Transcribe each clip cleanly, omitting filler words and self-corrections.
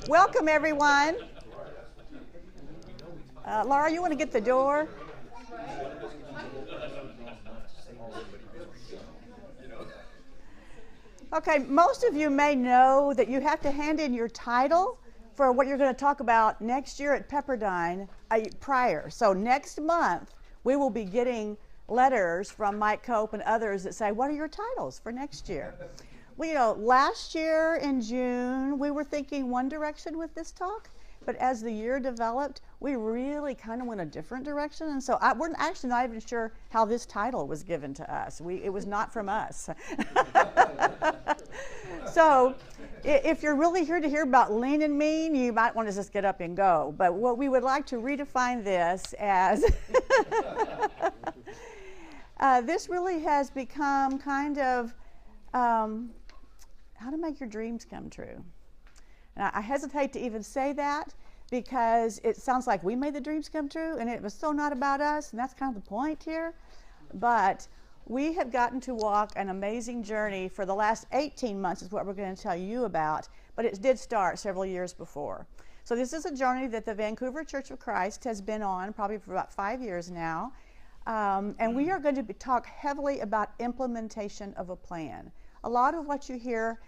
Welcome, everyone. Laura, you want to get the door? Okay, most of you may know that you have to hand in your title for what you're going to talk about next year at Pepperdine prior. So next month, we will be getting letters from Mike Cope and others that say, what are your titles for next year? Well, last year in June, we were thinking one direction with this talk, but as the year developed, we really kind of went a different direction, and so we're actually not even sure how this title was given to us. It was not from us. So if you're really here to hear about lean and mean, you might want to just get up and go. But what we would like to redefine this as, this really has become kind of how to make your dreams come true. And I hesitate to even say that because it sounds like we made the dreams come true, and it was so not about us, and that's kind of the point here. But we have gotten to walk an amazing journey for the last 18 months is what we're going to tell you about, but it did start several years before. So this is a journey that the Vancouver Church of Christ has been on probably for about 5 years now, and we are going to talk heavily about implementation of a plan. A lot of what you hear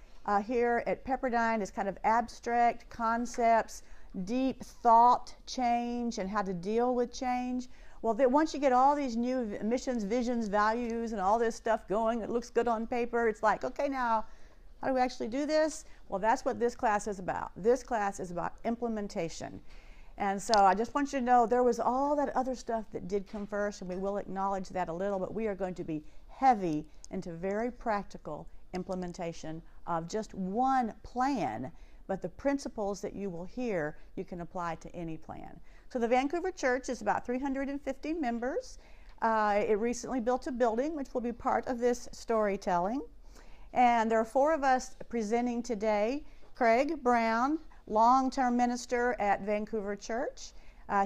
here at Pepperdine is kind of abstract concepts, deep thought change, and how to deal with change. Well, once you get all these new missions, visions, values, and all this stuff going, it looks good on paper, it's like, okay, now, how do we actually do this? Well, that's what this class is about. This class is about implementation. And so I just want you to know there was all that other stuff that did come first, and we will acknowledge that a little, but we are going to be heavy into very practical implementation of just one plan, but the principles that you will hear you can apply to any plan. So the Vancouver Church is about 350 members. It recently built a building which will be part of this storytelling. And there are 4 of us presenting today. Craig Brown, long-term minister at Vancouver Church.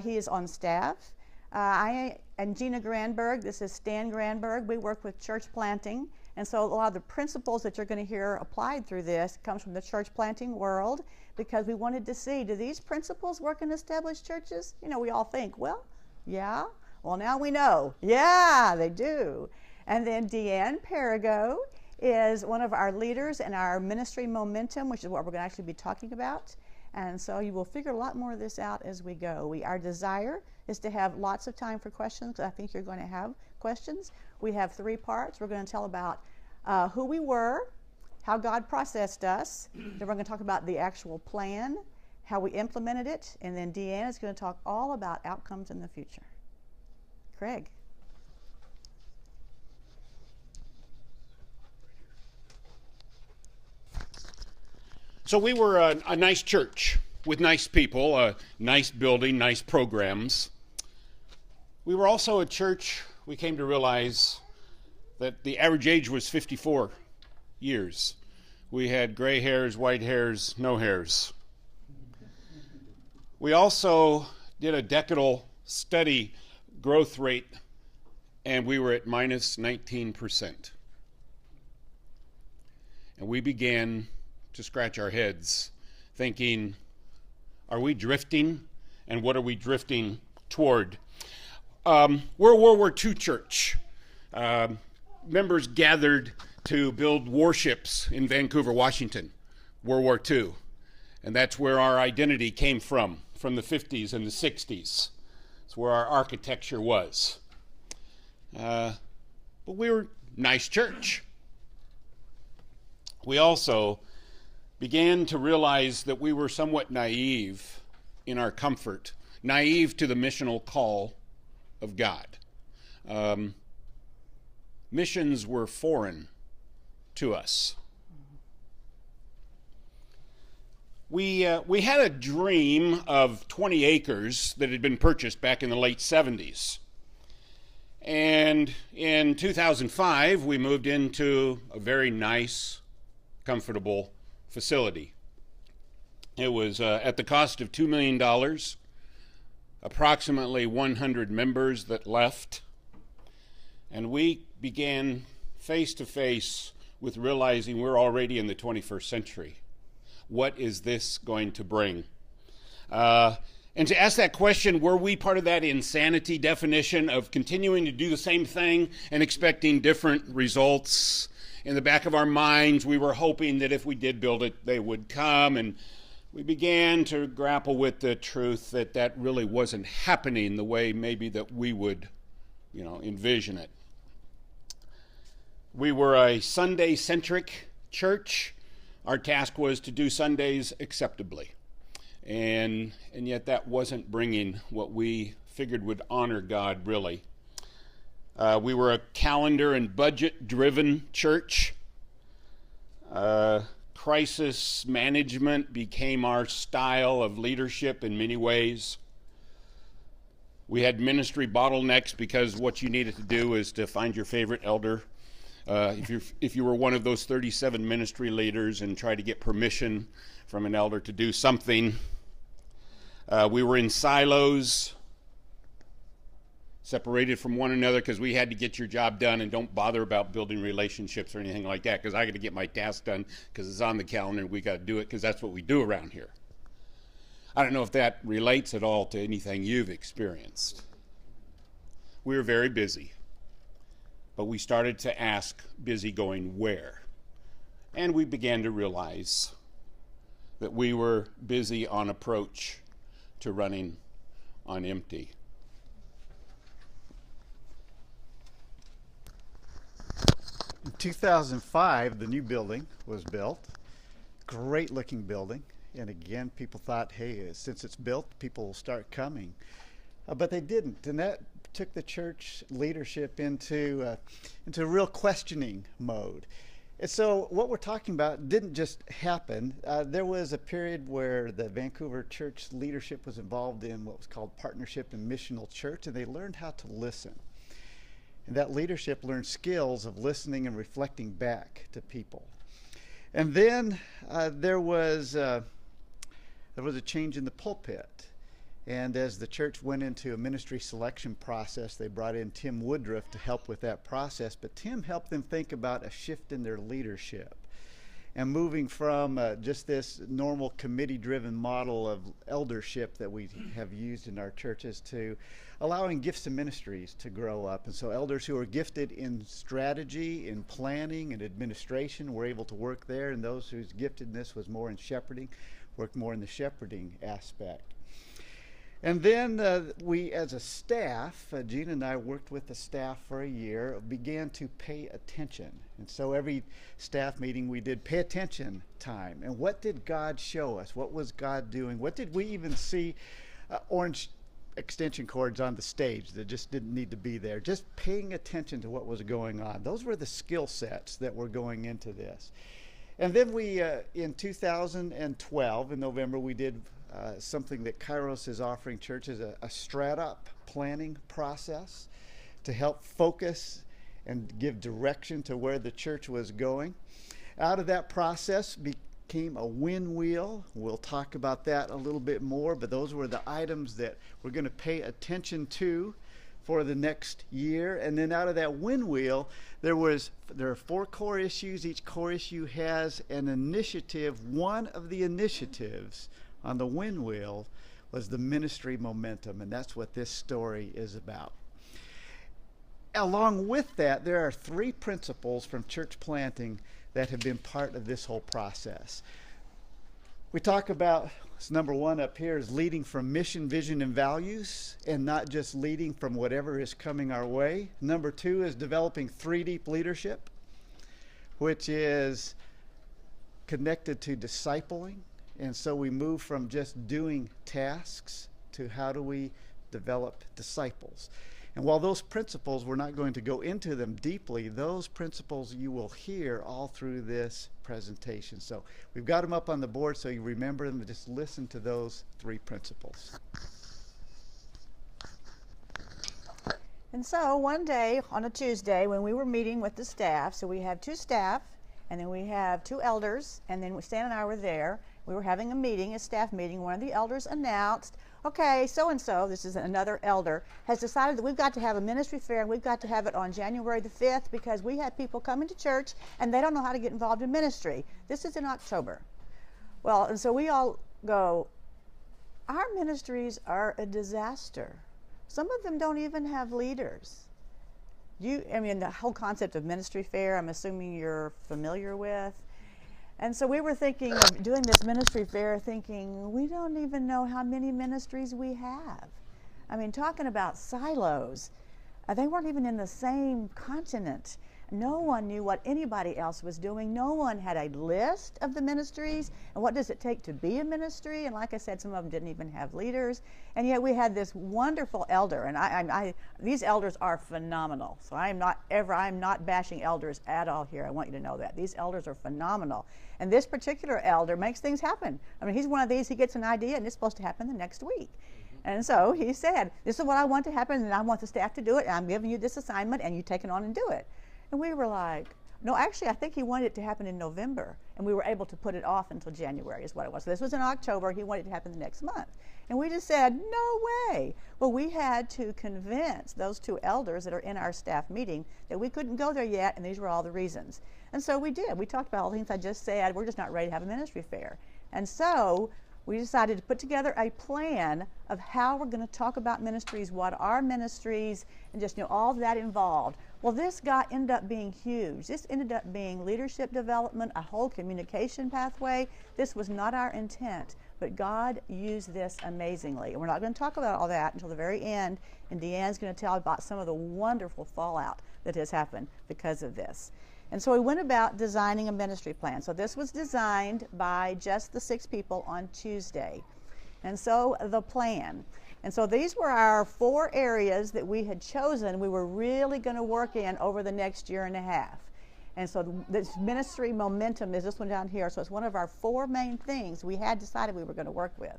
He is on staff. I and Gina Granberg, this is Stan Granberg. We work with church planting. And so a lot of the principles that you're going to hear applied through this comes from the church planting world, because we wanted to see, do these principles work in established churches? You know, we all think, well, yeah. Well, now we know. Yeah, they do. And then Deanne Perigo is one of our leaders in our ministry momentum, which is what we're going to actually be talking about. And so you will figure a lot more of this out as we go. Our desire is to have lots of time for questions, because I think you're going to have questions. We have 3 parts. We're going to tell about who we were, how God processed us. Then we're going to talk about the actual plan, how we implemented it, and then Deanne is going to talk all about outcomes in the future. Craig. So we were a nice church with nice people, a nice building, nice programs. We were also a church, we came to realize that the average age was 54 years. We had gray hairs, white hairs, no hairs. We also did a decadal study growth rate, and we were at minus 19%. And we began to scratch our heads, thinking, are we drifting? And what are we drifting toward? We're a World War II church. Members gathered to build warships in Vancouver, Washington, World War II. And that's where our identity came from the 50s and the 60s. It's where our architecture was. But we were a nice church. We also began to realize that we were somewhat naive in our comfort, naive to the missional call of God. Missions were foreign to us. We had a dream of 20 acres that had been purchased back in the late 70s. And in 2005, we moved into a very nice, comfortable facility. It was at the cost of $2 million, approximately 100 members that left, and we began face to face with realizing we're already in the 21st century. what is this going to bring? And to ask that question, were we part of that insanity definition of continuing to do the same thing and expecting different results? In the back of our minds, we were hoping that if we did build it, they would come, and we began to grapple with the truth that that really wasn't happening the way maybe that we would, envision it. We were a Sunday-centric church. Our task was to do Sundays acceptably. And yet that wasn't bringing what we figured would honor God, really. We were a calendar and budget-driven church. Crisis management became our style of leadership in many ways. We had ministry bottlenecks because what you needed to do is to find your favorite elder. If you were one of those 37 ministry leaders and try to get permission from an elder to do something. We were in silos, separated from one another because we had to get your job done, and don't bother about building relationships or anything like that because I got to get my task done because it's on the calendar and we got to do it because that's what we do around here. I don't know if that relates at all to anything you've experienced. We were very busy, but we started to ask, busy going where? And we began to realize that we were busy on approach to running on empty. In 2005, the new building was built. Great looking building. And again, people thought, hey, since it's built, people will start coming. But they didn't. And that took the church leadership into a real questioning mode. And so what we're talking about didn't just happen. There was a period where the Vancouver Church leadership was involved in what was called partnership and missional church, and they learned how to listen. And that leadership learned skills of listening and reflecting back to people. And then there was a change in the pulpit. And as the church went into a ministry selection process, they brought in Tim Woodruff to help with that process. But Tim helped them think about a shift in their leadership and moving from just this normal committee-driven model of eldership that we have used in our churches to allowing gifts and ministries to grow up. And so elders who are gifted in strategy, in planning, and administration were able to work there, and those whose giftedness was more in shepherding worked more in the shepherding aspect. And then we, as a staff, Gina and I worked with the staff for a year, began to pay attention. And so every staff meeting we did pay attention time. And what did God show us? What was God doing? What did we even see? Orange extension cords on the stage that just didn't need to be there. Just paying attention to what was going on. Those were the skill sets that were going into this. And then we, in 2012, in November, we did something that Kairos is offering churches, a strat-up planning process to help focus and give direction to where the church was going. Out of that process became a win wheel. We'll talk about that a little bit more, but those were the items that we're going to pay attention to for the next year. And then out of that win wheel, there are 4 core issues. Each core issue has an initiative. One of the initiatives on the win wheel was the ministry momentum, and that's what this story is about. Along with that, there are 3 principles from church planting that have been part of this whole process. We talk about, number 1 up here is leading from mission, vision, and values, and not just leading from whatever is coming our way. Number 2 is developing 3 deep leadership, which is connected to discipling. And so we move from just doing tasks to how do we develop disciples. And while those principles, we're not going to go into them deeply, those principles you will hear all through this presentation. So we've got them up on the board so you remember them. Just listen to those 3 principles. And so one day on a Tuesday when we were meeting with the staff, so we have 2 staff, and then we have 2 elders, and then Stan and I were there. We were having a meeting, a staff meeting. One of the elders announced, okay, so-and-so, this is another elder, has decided that we've got to have a ministry fair, and we've got to have it on January the 5th because we have people coming to church and they don't know how to get involved in ministry. This is in October. Well, and so we all go, our ministries are a disaster. Some of them don't even have leaders. I mean, the whole concept of ministry fair, I'm assuming you're familiar with. And so we were thinking of doing this ministry fair, thinking, we don't even know how many ministries we have. I mean, talking about silos, they weren't even in the same continent. No one knew what anybody else was doing. No one had a list of the ministries and what does it take to be a ministry. And like I said, some of them didn't even have leaders. And yet we had this wonderful elder, and these elders are phenomenal. So I'm not bashing elders at all here. I want you to know that. These elders are phenomenal. And this particular elder makes things happen. I mean, he's one of these, he gets an idea and it's supposed to happen the next week. And so he said, this is what I want to happen and I want the staff to do it and I'm giving you this assignment and you take it on and do it. And we were like, no, actually, I think he wanted it to happen in November, and we were able to put it off until January is what it was. So this was in October. He wanted it to happen the next month. And we just said, no way. Well, we had to convince those two elders that are in our staff meeting that we couldn't go there yet, and these were all the reasons. And so we did. We talked about all the things I just said. We're just not ready to have a ministry fair. And so we decided to put together a plan of how we're going to talk about ministries, what are ministries, and just, all of that involved. Well, this ended up being huge. This ended up being leadership development, a whole communication pathway. This was not our intent, but God used this amazingly. And we're not going to talk about all that until the very end, and Deanne's going to tell about some of the wonderful fallout that has happened because of this. And so we went about designing a ministry plan. So this was designed by just the 6 people on Tuesday. And so the plan. And so these were our 4 areas that we had chosen we were really going to work in over the next year and a half. And so this ministry momentum is this one down here. So it's one of our 4 main things we had decided we were going to work with.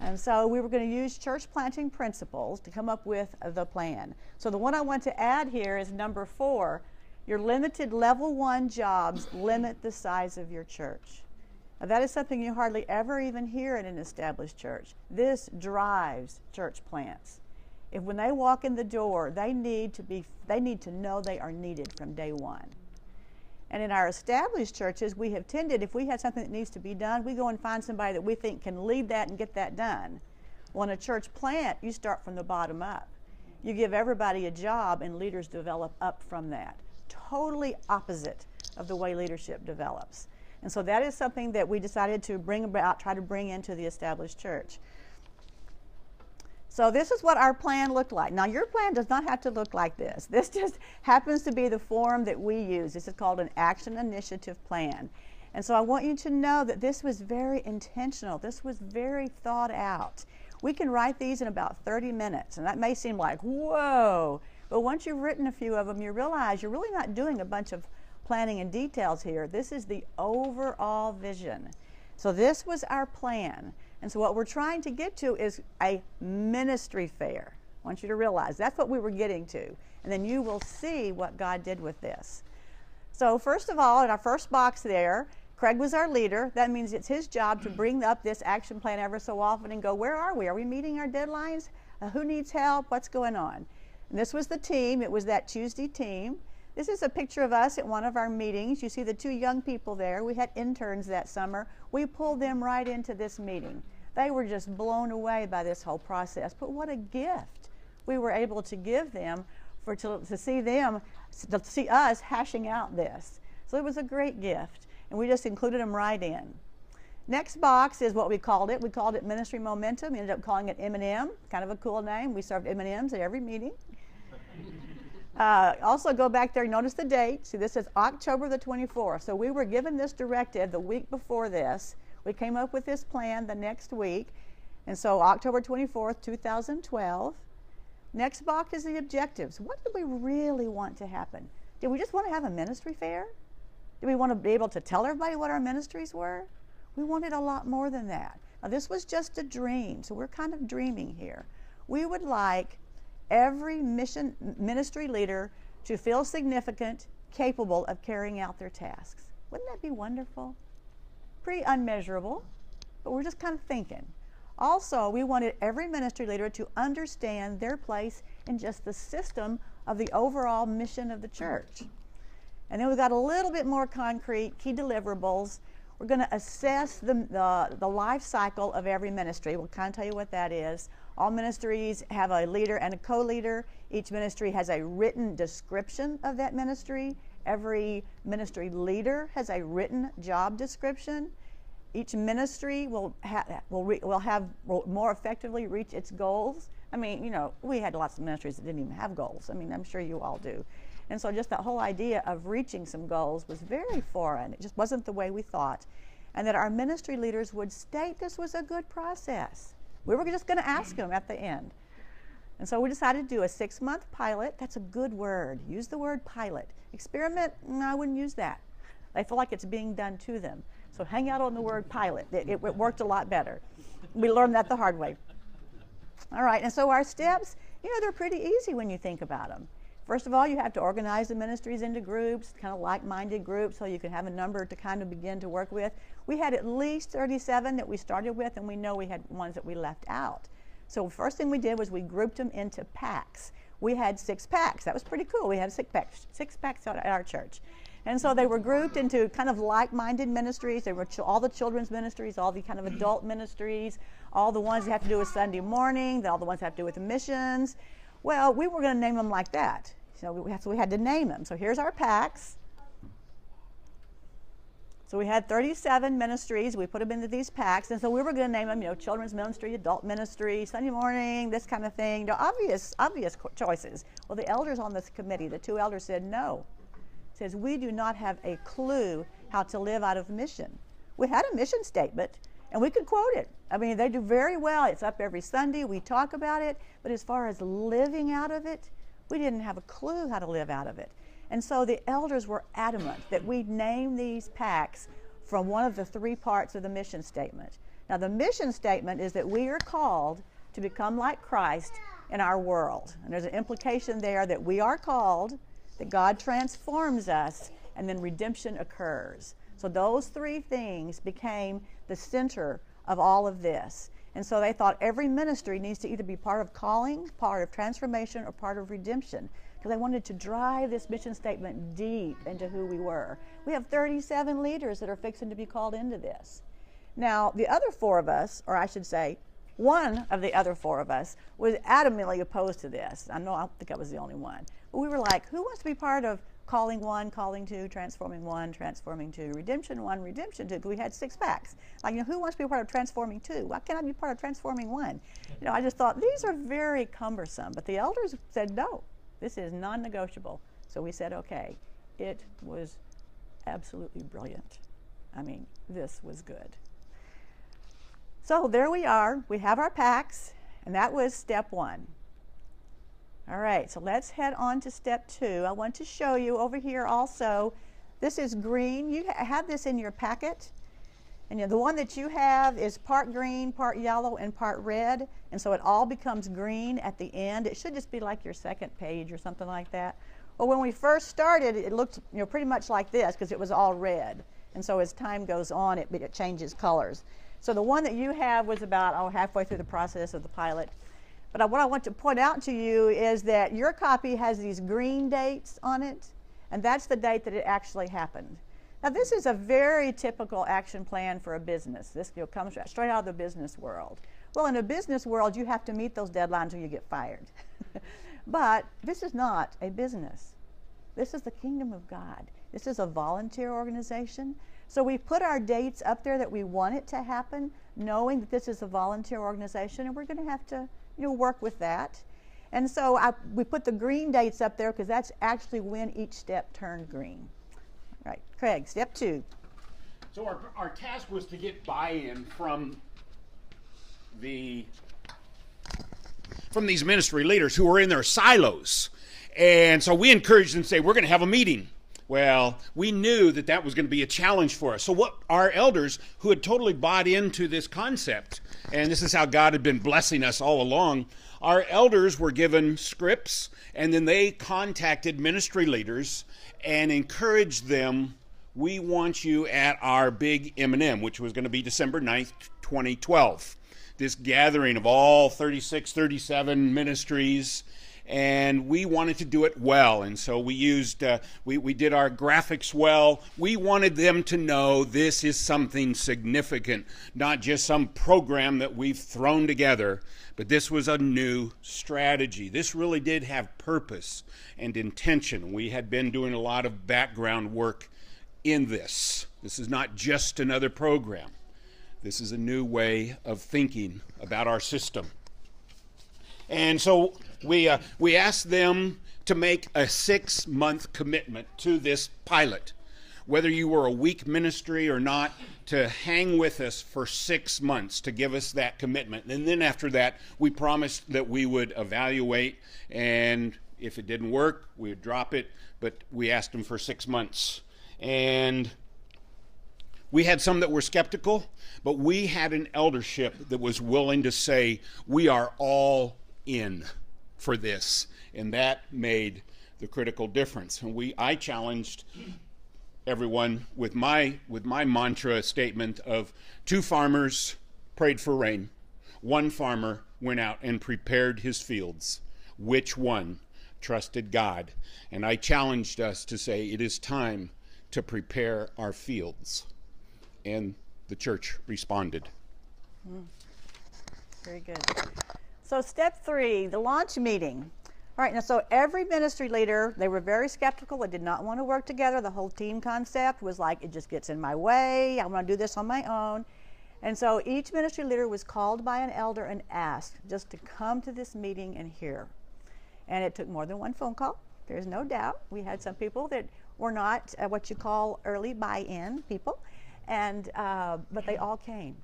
And so we were going to use church planting principles to come up with the plan. So the one I want to add here is number 4. Your limited level 1 jobs limit the size of your church. Now, that is something you hardly ever even hear in an established church. This drives church plants. If when they walk in the door, they need to know they are needed from day one. And in our established churches, we have tended, if we have something that needs to be done, we go and find somebody that we think can lead that and get that done. Well, in a church plant, you start from the bottom up. You give everybody a job and leaders develop up from that. Totally opposite of the way leadership develops. And so that is something that we decided to try to bring into the established church. So this is what our plan looked like. Now, your plan does not have to look like this. This just happens to be the form that we use. This is called an action initiative plan. And so I want you to know that this was very intentional. This was very thought out. We can write these in about 30 minutes, and that may seem like, whoa. But once you've written a few of them, you realize you're really not doing a bunch of planning and details here. This is the overall vision. So this was our plan. And so what we're trying to get to is a ministry fair. I want you to realize that's what we were getting to. And then you will see what God did with this. So first of all, in our first box there, Craig was our leader. That means it's his job to bring up this action plan ever so often and go, where are we? Are we meeting our deadlines? Who needs help? What's going on? And this was the team. It was that Tuesday team. This is a picture of us at one of our meetings. You see the 2 young people there. We had interns that summer. We pulled them right into this meeting. They were just blown away by this whole process. But what a gift we were able to give them to see us hashing out this. So it was a great gift, and we just included them right in. Next box is what we called it. We called it Ministry Momentum. We ended up calling it M&M, kind of a cool name. We served M&Ms at every meeting. Also go back there, notice the date. See, this is October the 24th. So we were given this directive the week before this. We came up with this plan the next week. And so October 24th, 2012. Next box is the objectives. What did we really want to happen? Did we just want to have a ministry fair? Did we want to be able to tell everybody what our ministries were? We wanted a lot more than that. Now, this was just a dream, so we're kind of dreaming here. We would like every ministry leader to feel significant, capable of carrying out their tasks. Wouldn't that be wonderful? Pretty unmeasurable, but we're just kind of thinking. Also, we wanted every ministry leader to understand their place in just the system of the overall mission of the church. And then we got a little bit more concrete, key deliverables. We're going to assess the life cycle of every ministry. We'll kind of tell you what that is. All ministries have a leader and a co-leader. Each ministry has a written description of that ministry. Every ministry leader has a written job description. Each ministry will more effectively reach its goals. I mean, you know, we had lots of ministries that didn't even have goals. I mean, I'm sure you all do. And so just that whole idea of reaching some goals was very foreign. It just wasn't the way we thought. And that our ministry leaders would state this was a good process. We were just going to ask them at the end. And so we decided to do a 6-month pilot. That's a good word. Use the word pilot. Experiment, no, I wouldn't use that. They feel like it's being done to them. So hang out on the word pilot. It worked a lot better. We learned that the hard way. All right, and so our steps, you know, they're pretty easy when you think about them. First of all, you have to organize the ministries into groups, kind of like-minded groups, so you can have a number to kind of begin to work with. We had at least 37 that we started with, and we know we had ones that we left out. So the first thing we did was we grouped them into packs. We had 6 packs. That was pretty cool. We had 6 packs at our church. And so they were grouped into kind of like-minded ministries. There were all the children's ministries, all the kind of adult ministries, all the ones that have to do with Sunday morning, all the ones that have to do with missions. Well, we were going to name them like that. So we had to name them. So here's our packs. So we had 37 ministries. We put them into these packs. And so we were going to name them, you know, children's ministry, adult ministry, Sunday morning, this kind of thing. You know, obvious choices. Well, the elders on this committee, the 2 elders said no. It says we do not have a clue how to live out of mission. We had a mission statement, and we could quote it. I mean, they do very well. It's up every Sunday. We talk about it. But as far as living out of it, we didn't have a clue how to live out of it. And so the elders were adamant that we name these packs from one of the 3 parts of the mission statement. Now, the mission statement is that we are called to become like Christ in our world. And there's an implication there that we are called, that God transforms us, and then redemption occurs. So those 3 things became the center of all of this. And so they thought every ministry needs to either be part of calling, part of transformation, or part of redemption, because they wanted to drive this mission statement deep into who we were. We have 37 leaders that are fixing to be called into this. Now, the other 4 of us, or I should say, one of the other 4 of us was adamantly opposed to this. I don't think I was the only one. But we were like, who wants to be part of calling 1, calling 2, transforming 1, transforming 2, redemption 1, redemption 2? Because we had 6 packs. Like, you know, who wants to be part of transforming 2? Why can't I be part of transforming 1? You know, I just thought these are very cumbersome. But the elders said, no, this is non-negotiable. So we said, okay. It was absolutely brilliant. I mean, this was good. So there we are. We have our packs, and that was step 1. All right, so let's head on to step 2. I want to show you over here also, this is green. You have this in your packet. And you know, the one that you have is part green, part yellow, and part red. And so it all becomes green at the end. It should just be like your second page or something like that. Well, when we first started, it looked, you know, pretty much like this because it was all red. And so as time goes on, it changes colors. So the one that you have was about halfway through the process of the pilot. But what I want to point out to you is that your copy has these green dates on it, and that's the date that it actually happened. Now, this is a very typical action plan for a business. This comes straight out of the business world. Well, in a business world, you have to meet those deadlines or you get fired. But this is not a business. This is the kingdom of God. This is a volunteer organization. So we put our dates up there that we want it to happen, knowing that this is a volunteer organization, and we're going to have to work with that. And so we put the green dates up there because that's actually when each step turned green. All right, Craig, step 2. So our task was to get buy-in from these ministry leaders who were in their silos. And so we encouraged them to say, we're going to have a meeting. Well, we knew that that was going to be a challenge for us. So what our elders who had totally bought into this concept, and this is how God had been blessing us all along, our elders were given scripts, and then they contacted ministry leaders and encouraged them, we want you at our big M&M, which was going to be December 9th, 2012. This gathering of all 36, 37 ministries. and we wanted to do it well. And so we used, we did our graphics well. We wanted them to know this is something significant, not just some program that we've thrown together, but this was a new strategy. This really did have purpose and intention. We had been doing a lot of background work in this. This is not just another program. This is a new way of thinking about our system. And so we asked them to make a 6-month commitment to this pilot. Whether you were a weak ministry or not, to hang with us for 6 months to give us that commitment. And then after that, we promised that we would evaluate, and if it didn't work, we would drop it, but we asked them for 6 months. And we had some that were skeptical, but we had an eldership that was willing to say, we are all in for this. And that made the critical difference. And I challenged everyone with my mantra statement of 2 farmers prayed for rain. 1 farmer went out and prepared his fields. Which one trusted God? And I challenged us to say it is time to prepare our fields. And the church responded. Very good. So step 3, the launch meeting. All right, now so every ministry leader, they were very skeptical. They did not want to work together. The whole team concept was like, it just gets in my way. I want to do this on my own. And so each ministry leader was called by an elder and asked just to come to this meeting and hear. And it took more than 1 phone call. There's no doubt. We had some people that were not what you call early buy-in people, and but they all came.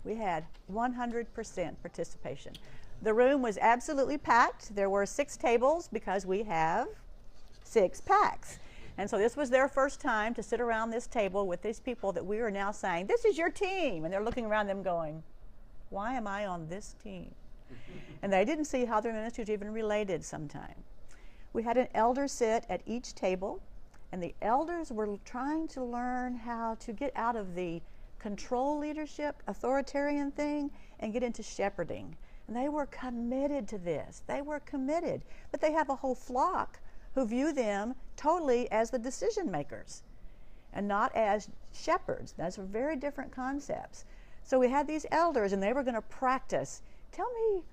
We had 100% participation. The room was absolutely packed. There were 6 tables because we have 6 packs. And so this was their first time to sit around this table with these people that we are now saying, this is your team. And they're looking around them going, why am I on this team? And they didn't see how their ministries even related sometime. We had an elder sit at each table, and the elders were trying to learn how to get out of the control leadership, authoritarian thing, and get into shepherding. And they were committed to this. They were committed. But they have a whole flock who view them totally as the decision makers and not as shepherds. Those are very different concepts. So we had these elders, and they were going to practice. Tell me,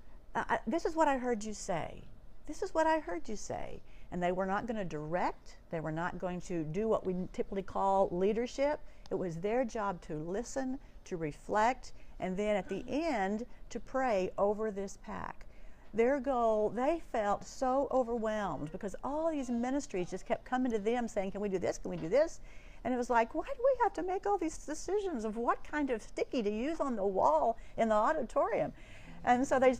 this is what I heard you say. This is what I heard you say. And they were not going to direct. They were not going to do what we typically call leadership. It was their job to listen, to reflect, and then at the end to pray over this pack. Their goal, they felt so overwhelmed because all these ministries just kept coming to them saying, can we do this? Can we do this? And it was like, why do we have to make all these decisions of what kind of sticky to use on the wall in the auditorium? And so they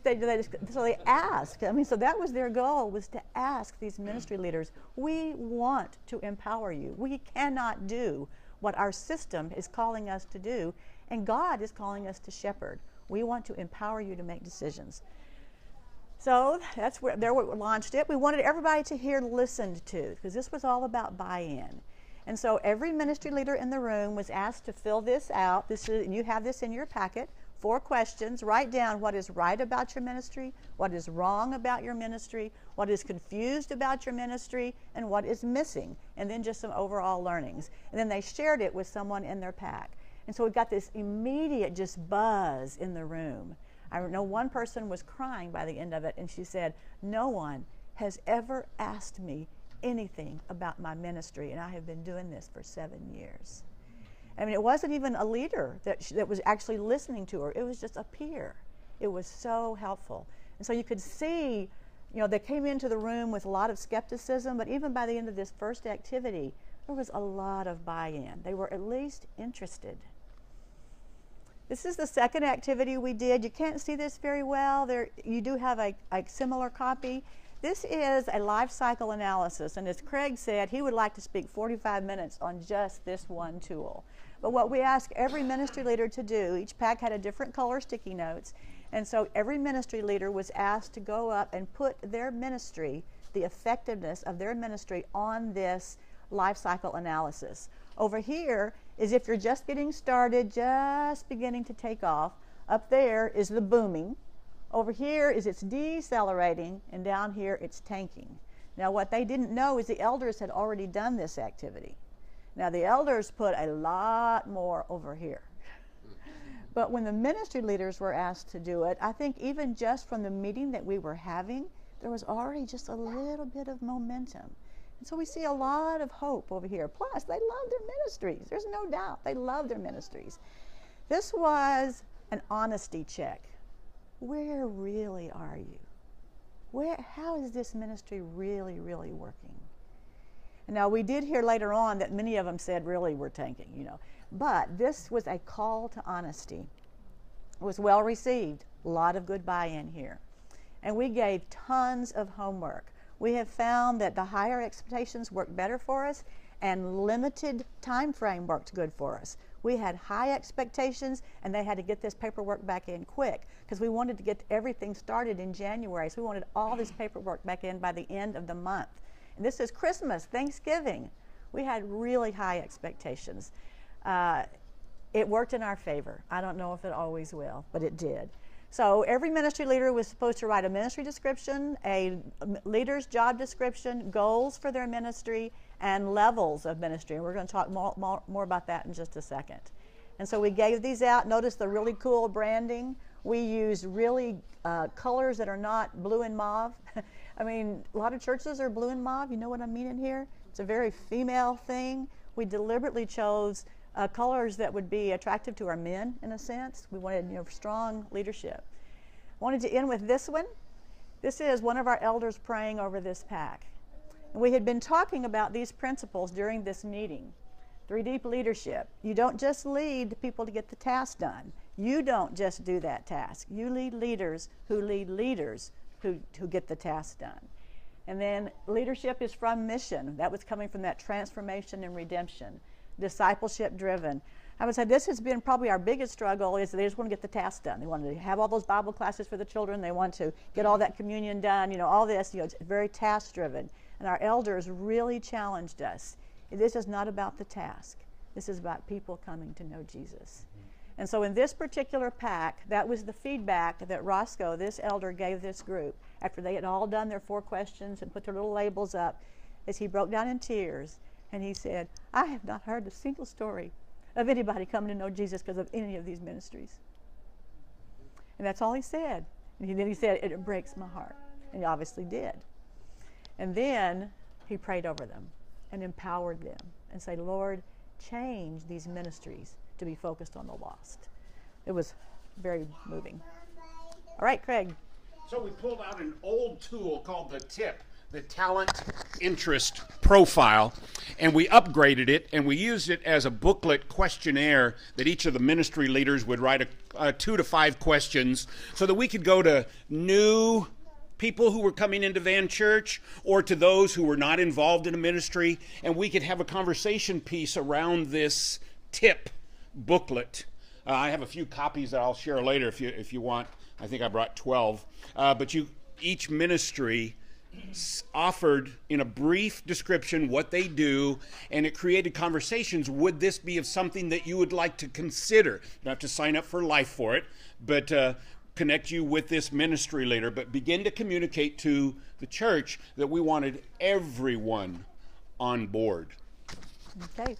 asked. I mean, so that was their goal, was to ask these ministry leaders, we want to empower you. We cannot do what our system is calling us to do, and God is calling us to shepherd. We want to empower you to make decisions. So that's where we launched it. We wanted everybody to hear listened to, because this was all about buy-in. And so every ministry leader in the room was asked to fill this out. You have this in your packet. 4 questions. Write down what is right about your ministry, what is wrong about your ministry, what is confused about your ministry, and what is missing. And then just some overall learnings. And then they shared it with someone in their pack. And so we got this immediate just buzz in the room. I know one person was crying by the end of it, and she said, no one has ever asked me anything about my ministry, and I have been doing this for 7 years. I mean, it wasn't even a leader that was actually listening to her. It was just a peer. It was so helpful. And so you could see, they came into the room with a lot of skepticism, but even by the end of this first activity, there was a lot of buy-in. They were at least interested. This is the second activity we did. You can't see this very well. You do have a similar copy. This is a life cycle analysis, and as Craig said, he would like to speak 45 minutes on just this one tool. But what we ask every ministry leader to do, each pack had a different color sticky notes, and so every ministry leader was asked to go up and put their ministry, the effectiveness of their ministry, on this life cycle analysis. Over here is if you're just getting started, just beginning to take off. Up there is the booming. Over here is it's decelerating, and down here it's tanking. Now what they didn't know is the elders had already done this activity. Now the elders put a lot more over here. But when the ministry leaders were asked to do it, I think even just from the meeting that we were having, there was already just a little bit of momentum. And so we see a lot of hope over here. Plus, they love their ministries. There's no doubt. They love their ministries. This was an honesty check. Where really are you? How is this ministry really, really working? And now, we did hear later on that many of them said, really, we're tanking, you know. But this was a call to honesty. It was well received. A lot of good buy-in here. And we gave tons of homework. We have found that the higher expectations work better for us, and limited time frame worked good for us. We had high expectations, and they had to get this paperwork back in quick because we wanted to get everything started in January. So we wanted all this paperwork back in by the end of the month. And this is Christmas, Thanksgiving. We had really high expectations. It worked in our favor. I don't know if it always will, but it did. So every ministry leader was supposed to write a ministry description, a leader's job description, goals for their ministry, and levels of ministry. And we're going to talk more about that in just a second. And so we gave these out. Notice the really cool branding. We used really colors that are not blue and mauve. I mean, a lot of churches are blue and mauve. You know what I mean in here? It's a very female thing. We deliberately chose colors that would be attractive to our men, in a sense. We wanted, strong leadership. Wanted to end with this one. This is one of our elders praying over this pack. And we had been talking about these principles during this meeting. 3 deep leadership. You don't just lead people to get the task done. You don't just do that task. You lead leaders who get the task done. And then leadership is from mission. That was coming from that transformation and redemption. Discipleship driven. I would say this has been probably our biggest struggle, is they just want to get the task done. They want to have all those Bible classes for the children. They want to get all that communion done, all this, it's very task driven. And our elders really challenged us. This is not about the task. This is about people coming to know Jesus. And so in this particular pack, that was the feedback that Roscoe, this elder, gave this group after they had all done their 4 questions and put their little labels up, as he broke down in tears. And he said, I have not heard a single story of anybody coming to know Jesus because of any of these ministries. And that's all he said. And then he said, it breaks my heart. And he obviously did. And then he prayed over them and empowered them and said, Lord, change these ministries to be focused on the lost. It was very moving. All right, Craig. So we pulled out an old tool called the TIP, the Talent Interest Profile, and we upgraded it, and we used it as a booklet questionnaire that each of the ministry leaders would write 2 to 5 questions so that we could go to new people who were coming into Van Church or to those who were not involved in a ministry, and we could have a conversation piece around this TIP booklet. I have a few copies that I'll share later if you want. I think I brought 12. But each ministry offered in a brief description what they do, and it created conversations. Would this be of something that you would like to consider? You don't have to sign up for life for it, but connect you with this ministry leader, but begin to communicate to the church that we wanted everyone on board. Okay.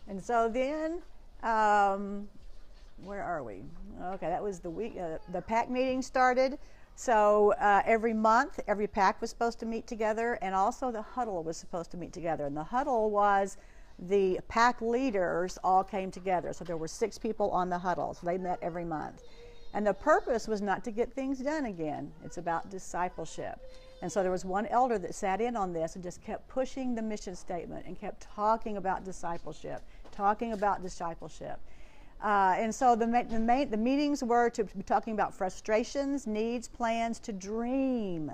And so then, where are we? Okay, that was the week. The PAC meeting started. So every month, every PAC was supposed to meet together, and also the huddle was supposed to meet together. And the huddle was the PAC leaders all came together. So there were 6 people on the huddle. So they met every month. And the purpose was not to get things done again. It's about discipleship. And so there was one elder that sat in on this and just kept pushing the mission statement and kept talking about discipleship, and so the meetings were to be talking about frustrations, needs, plans, to dream.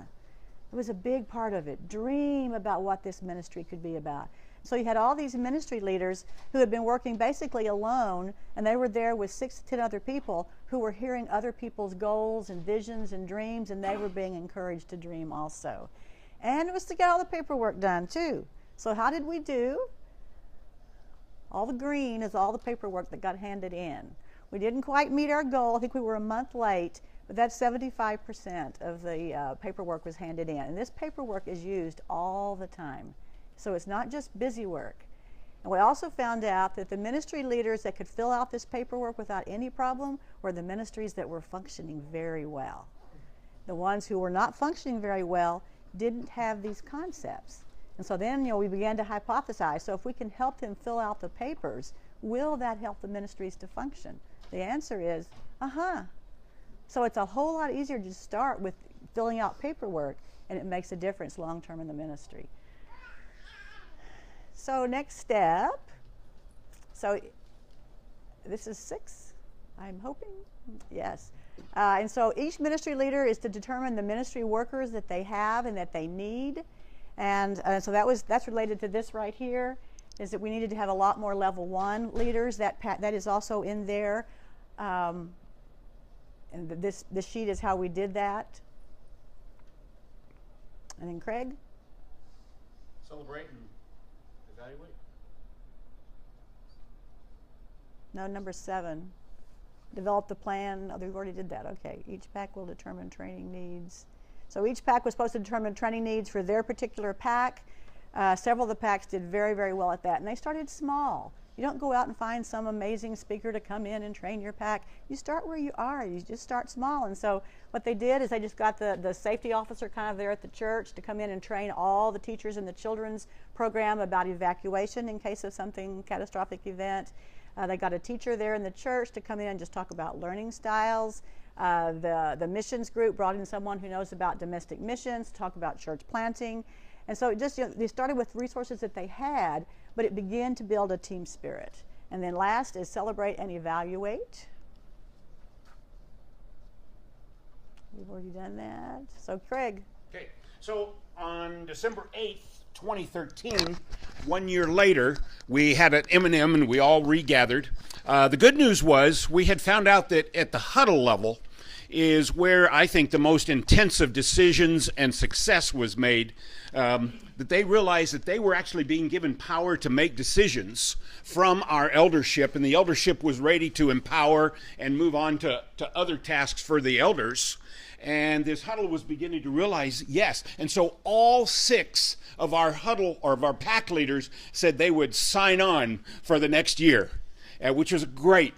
It was a big part of it. Dream about what this ministry could be about. So you had all these ministry leaders who had been working basically alone, and they were there with 6 to 10 other people who were hearing other people's goals and visions and dreams, and they were being encouraged to dream also. And it was to get all the paperwork done too. So how did we do? All the green is all the paperwork that got handed in. We didn't quite meet our goal. I think we were a month late, but that's 75% of the paperwork was handed in. And this paperwork is used all the time. So it's not just busy work. And we also found out that the ministry leaders that could fill out this paperwork without any problem were the ministries that were functioning very well. The ones who were not functioning very well didn't have these concepts. And so then, we began to hypothesize. So if we can help them fill out the papers, will that help the ministries to function? The answer is, So it's a whole lot easier to start with filling out paperwork, and it makes a difference long term in the ministry. So next step. So this is 6, I'm hoping. Yes. And so each ministry leader is to determine the ministry workers that they have and that they need. And so that's related to this right here, is that we needed to have a lot more level 1 leaders. That is also in there. And this sheet is how we did that. And then Craig? Celebrate and evaluate. No, number 7. Develop the plan. Oh, we already did that. Okay. Each pack will determine training needs. So each pack was supposed to determine training needs for their particular pack. Several of the packs did very, very well at that. And they started small. You don't go out and find some amazing speaker to come in and train your pack. You start where you are. You just start small. And so what they did is they just got the safety officer kind of there at the church to come in and train all the teachers in the children's program about evacuation in case of something catastrophic event. They got a teacher there in the church to come in and just talk about learning styles. The missions group brought in someone who knows about domestic missions to talk about church planting. And so they started with resources that they had, but it began to build a team spirit. And then last is celebrate and evaluate. We've already done that. So Craig. Okay, so on December 8th, 2013, 1 year later, we had an M&M and we all regathered. The good news was we had found out that at the huddle level is where I think the most intensive decisions and success was made, that they realized that they were actually being given power to make decisions from our eldership, and the eldership was ready to empower and move on to other tasks for the elders. And this huddle was beginning to realize, yes. And so all 6 of our huddle, or of our pack leaders, said they would sign on for the next year, which was a great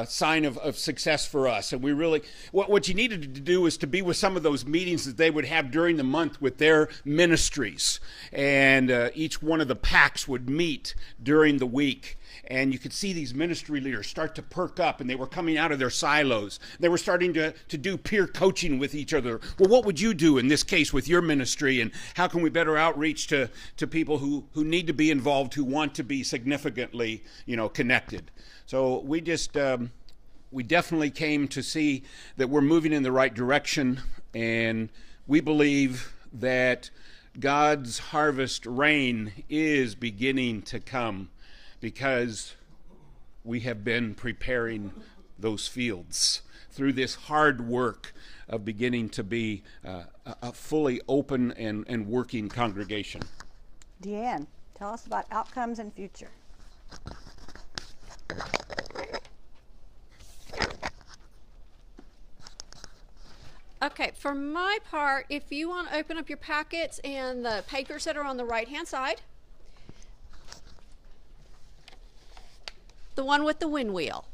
sign of success for us. And we really, what you needed to do is to be with some of those meetings that they would have during the month with their ministries. And each one of the packs would meet during the week. And you could see these ministry leaders start to perk up, and they were coming out of their silos. They were starting to do peer coaching with each other. Well, what would you do in this case with your ministry, and how can we better outreach to people who need to be involved, who want to be significantly, connected? So we definitely came to see that we're moving in the right direction, and we believe that God's harvest rain is beginning to come, because we have been preparing those fields through this hard work of beginning to be a fully open and working congregation. Deanne, tell us about outcomes and future. Okay, for my part, if you want to open up your packets and the papers that are on the right-hand side, the one with the wind wheel.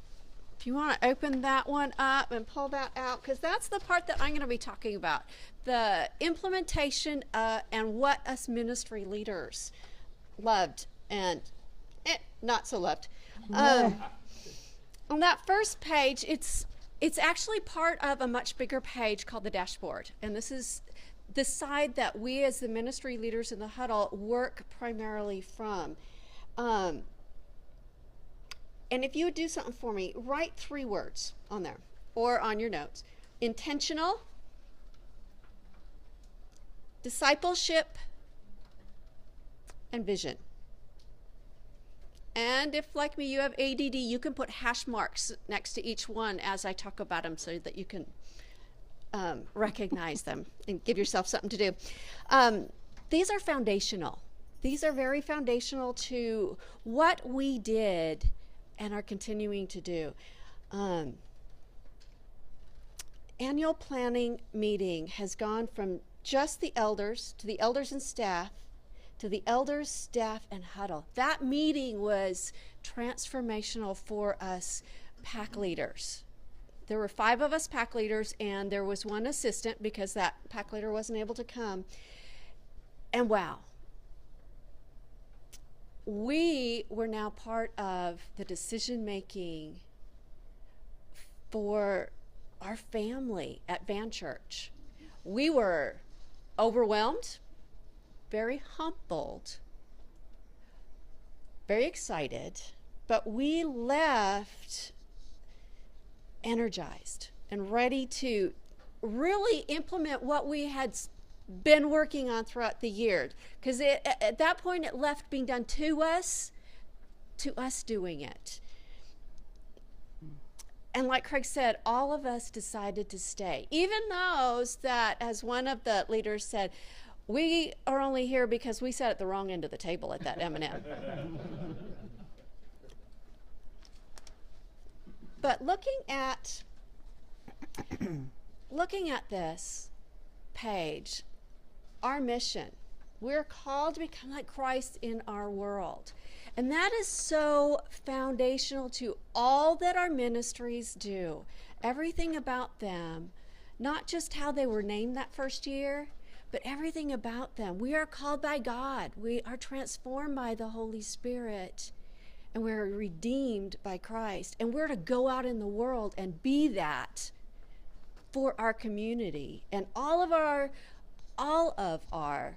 If you want to open that one up and pull that out, because that's the part that I'm going to be talking about, the implementation and what us ministry leaders loved and not so loved. On that first page, it's actually part of a much bigger page called the dashboard, and this is the side that we as the ministry leaders in the huddle work primarily from. And if you would do something for me, write 3 words on there or on your notes. Intentional, discipleship, and vision. And if, like me, you have ADD, you can put hash marks next to each one as I talk about them so that you can recognize them and give yourself something to do. These are foundational. These are very foundational to what we did and are continuing to do. annual planning meeting has gone from just the elders to the elders and staff to the elders, staff, and huddle. That meeting was transformational for us pack leaders. There were 5 of us pack leaders, and there was 1 assistant because that pack leader wasn't able to come. And wow, we were now part of the decision making for our family at VanChurch. We were overwhelmed, very humbled, very excited, but we left energized and ready to really implement what we had been working on throughout the year. Because at that point, it left being done to us doing it. And like Craig said, all of us decided to stay. Even those that, as one of the leaders said, we are only here because we sat at the wrong end of the table at that M&M. But looking at this page, our mission, we're called to become like Christ in our world. And that is so foundational to all that our ministries do. Everything about them, not just how they were named that first year, but everything about them. We are called by God. We are transformed by the Holy Spirit. And we're redeemed by Christ. And we're to go out in the world and be that for our community. And all of our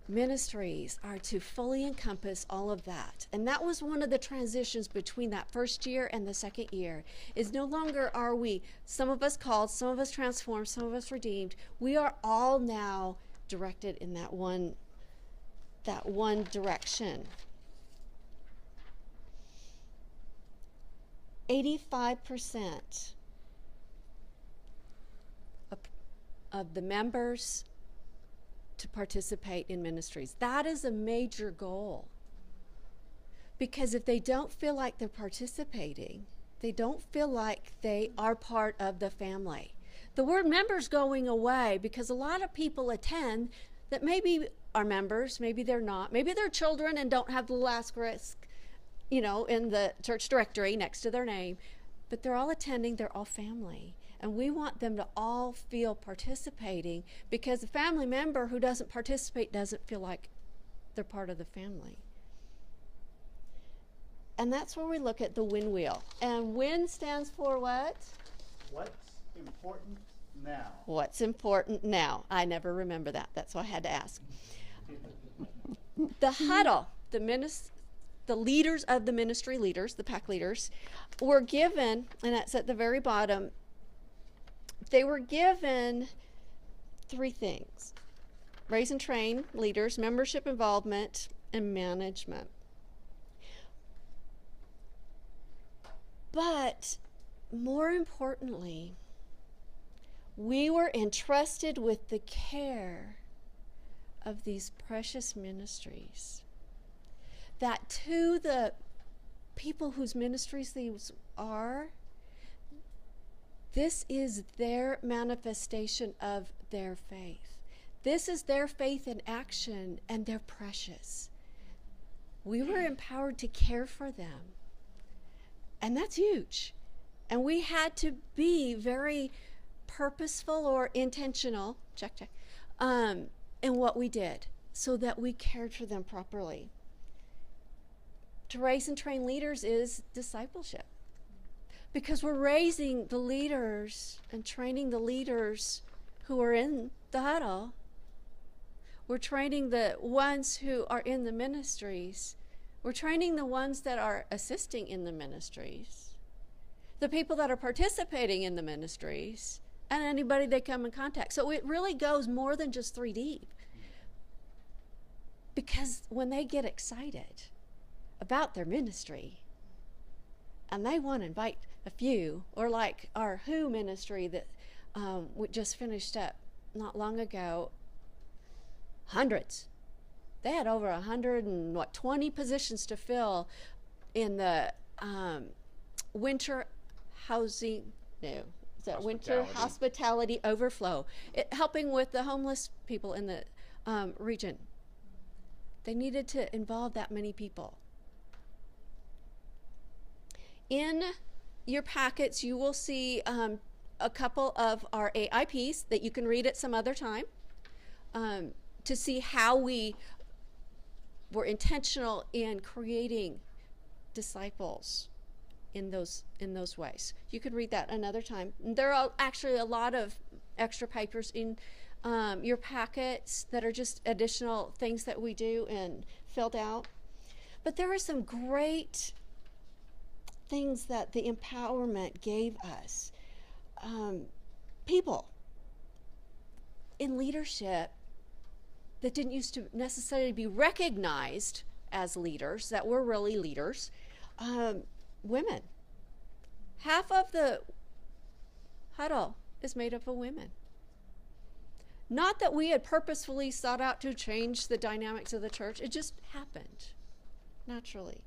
ministries are to fully encompass all of that. And that was one of the transitions between that first year and the second year, is no longer are we, some of us called, some of us transformed, some of us redeemed. We are all now directed in that one direction. 85% of the members to participate in ministries. That is a major goal. Because if they don't feel like they're participating, they don't feel like they are part of the family. The word members going away because a lot of people attend that maybe are members, maybe they're not, maybe they're children and don't have the little asterisk, in the church directory next to their name, but they're all attending, they're all family. And we want them to all feel participating, because a family member who doesn't participate doesn't feel like they're part of the family. And that's where we look at the WIN wheel. And WIN stands for what? What's important now? What's important now. I never remember that. That's why I had to ask. The huddle, the leaders of the ministry leaders, the pack leaders, were given, and that's at the very bottom, they were given 3 things: raise and train leaders, membership involvement, and management. But more importantly, we were entrusted with the care of these precious ministries, that to the people whose ministries these are, this is their manifestation of their faith. This is their faith in action, and they're precious. We were empowered to care for them. And that's huge. And we had to be very purposeful or intentional, check, in what we did so that we cared for them properly. To raise and train leaders is discipleship, because we're raising the leaders and training the leaders who are in the huddle. We're training the ones who are in the ministries. We're training the ones that are assisting in the ministries, the people that are participating in the ministries, and anybody they come in contact. So it really goes more than just 3 deep. Because when they get excited about their ministry and they want to invite a few, or like our WHO ministry that we just finished up not long ago, hundreds. They had over 120 positions to fill in the winter housing, no, is that winter Hospitality. hospitality overflow, helping with the homeless people in the region. They needed to involve that many people. In your packets, you will see a couple of our AIPs that you can read at some other time to see how we were intentional in creating disciples in those ways. You can read that another time. There are actually a lot of extra papers in your packets that are just additional things that we do and filled out. But there are some great things that the empowerment gave us. People in leadership that didn't used to necessarily be recognized as leaders, that were really leaders. Women. Half of the huddle is made up of women. Not that we had purposefully sought out to change the dynamics of the church. It just happened naturally.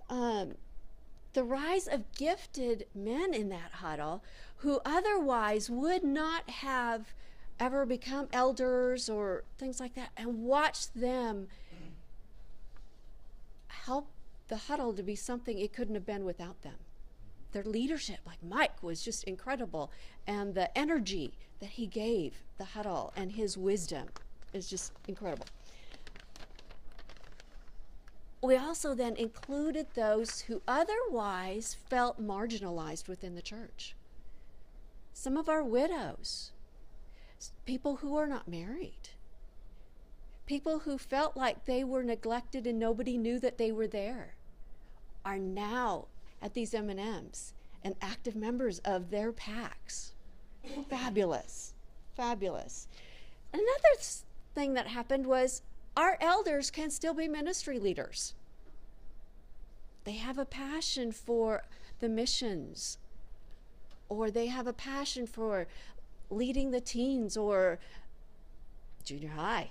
The rise of gifted men in that huddle who otherwise would not have ever become elders or things like that, and watch them help the huddle to be something it couldn't have been without them. Their leadership, like Mike, was just incredible, and the energy that he gave the huddle and his wisdom is just incredible. We also then included those who otherwise felt marginalized within the church. Some of our widows, people who are not married, people who felt like they were neglected and nobody knew that they were there, are now at these M&Ms and active members of their packs. Fabulous, fabulous. Another thing that happened was our elders can still be ministry leaders. They have a passion for the missions, or they have a passion for leading the teens or junior high.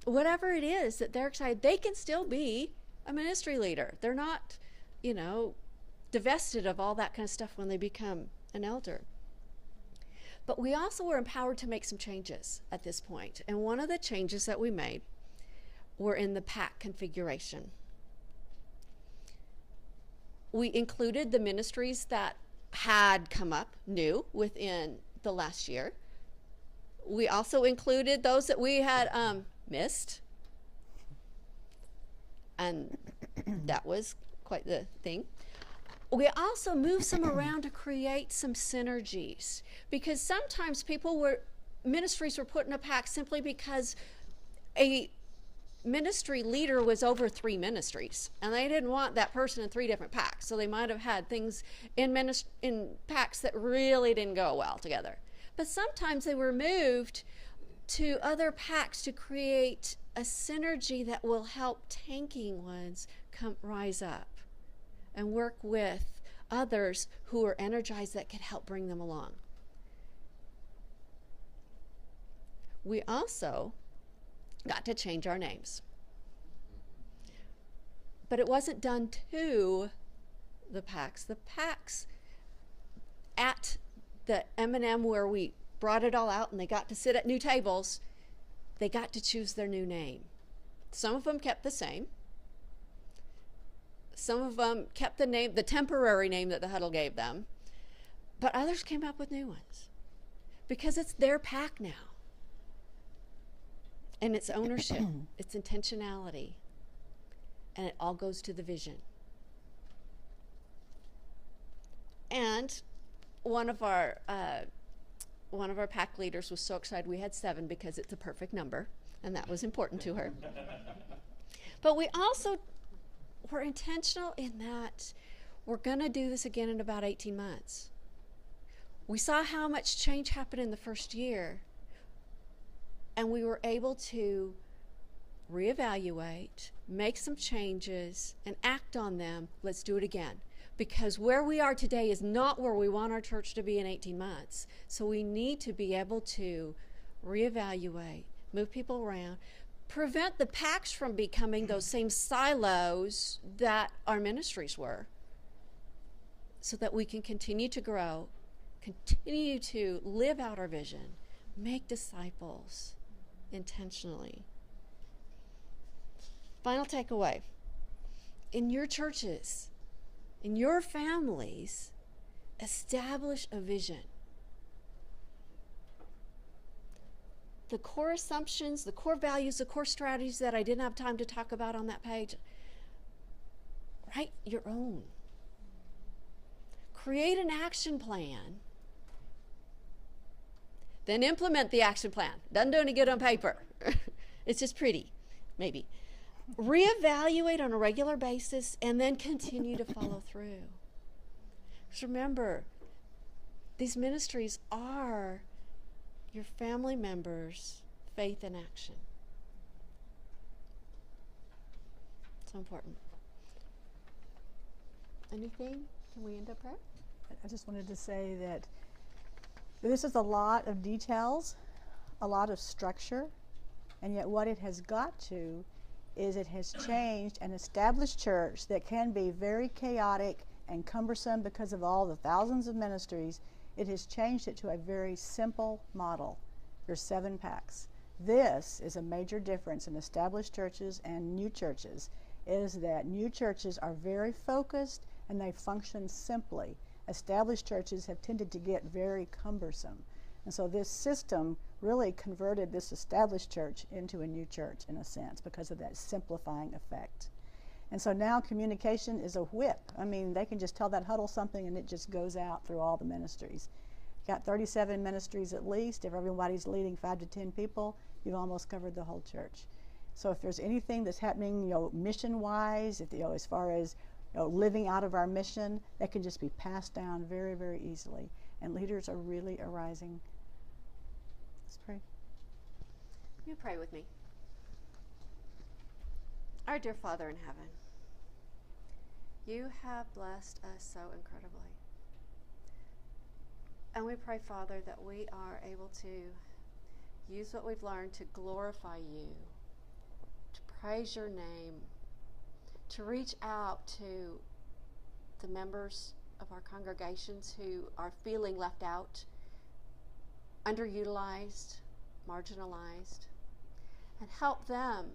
Whatever it is that they're excited, they can still be a ministry leader. They're not, divested of all that kind of stuff when they become an elder. But we also were empowered to make some changes at this point. And one of the changes that we made were in the pack configuration. We included the ministries that had come up new within the last year. We also included those that we had missed. And that was quite the thing. We also moved some around to create some synergies, because sometimes ministries were put in a pack simply because a ministry leader was over 3 ministries, and they didn't want that person in 3 different packs. So they might have had things in packs that really didn't go well together. But sometimes they were moved to other packs to create a synergy that will help tanking ones rise up and work with others who are energized that could help bring them along. We also got to change our names. But it wasn't done to the packs. The packs at the M&M where we brought it all out and they got to sit at new tables, they got to choose their new name. Some of them kept the same. Some of them kept the temporary name that the huddle gave them. But others came up with new ones because it's their pack now. And it's ownership, it's intentionality, and it all goes to the vision. And one of our pack leaders was so excited we had 7 because it's a perfect number, and that was important to her. But we also were intentional in that we're going to do this again in about 18 months. We saw how much change happened in the first year, and we were able to reevaluate, make some changes, and act on them. Let's do it again. Because where we are today is not where we want our church to be in 18 months. So we need to be able to reevaluate, move people around, prevent the packs from becoming those same silos that our ministries were. so that we can continue to grow, continue to live out our vision, make disciples intentionally. Final takeaway. In your churches, in your families, establish a vision. The core assumptions, the core values, the core strategies that I didn't have time to talk about on that page, write your own. Create an action plan. Then implement the action plan. Doesn't do any good on paper. It's just pretty, maybe. Reevaluate on a regular basis and then continue to follow through. Because remember, these ministries are your family members' faith in action. So important. Anything? Can we end up prayer? I just wanted to say that this is a lot of details, a lot of structure, and yet what it has got to is it has changed an established church that can be very chaotic and cumbersome because of all the thousands of ministries. It has changed it to a very simple model. Your 7 packs. This is a major difference in established churches and new churches, is that new churches are very focused and they function simply. Established churches have tended to get very cumbersome. And so this system really converted this established church into a new church in a sense because of that simplifying effect. And so now communication is a whip. I mean, they can just tell that huddle something and it just goes out through all the ministries. Got 37 ministries at least. If everybody's leading 5 to 10 people, you've almost covered the whole church. So if there's anything that's happening, mission-wise, as far as living out of our mission, that can just be passed down very, very easily. And leaders are really arising. Let's pray. You pray with me. Our dear Father in heaven, you have blessed us so incredibly. And we pray, Father, that we are able to use what we've learned to glorify you, to praise your name, to reach out to the members of our congregations who are feeling left out, underutilized, marginalized, and help them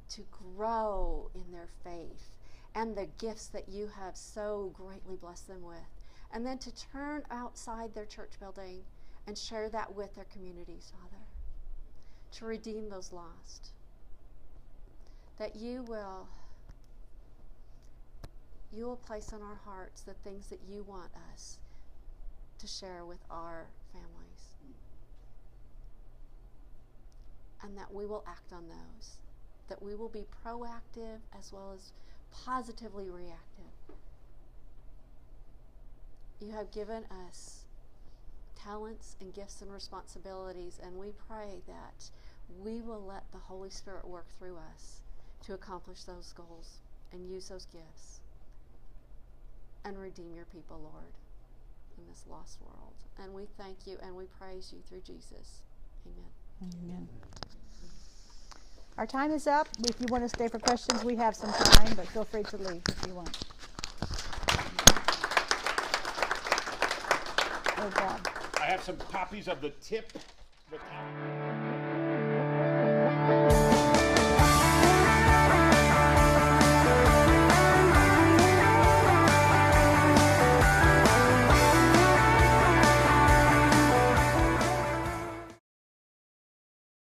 to grow in their faith and the gifts that you have so greatly blessed them with. And then to turn outside their church building and share that with their communities, Father, to redeem those lost. That you will place on our hearts the things that you want us to share with our families. And that we will act on those. That we will be proactive as well as positively reactive. You have given us talents and gifts and responsibilities, and we pray that we will let the Holy Spirit work through us to accomplish those goals and use those gifts and redeem your people, Lord, in this lost world. And we thank you and we praise you through Jesus. Amen. Amen. Our time is up. If you want to stay for questions, we have some time, but feel free to leave if you want. Good job. I have some copies of the tip.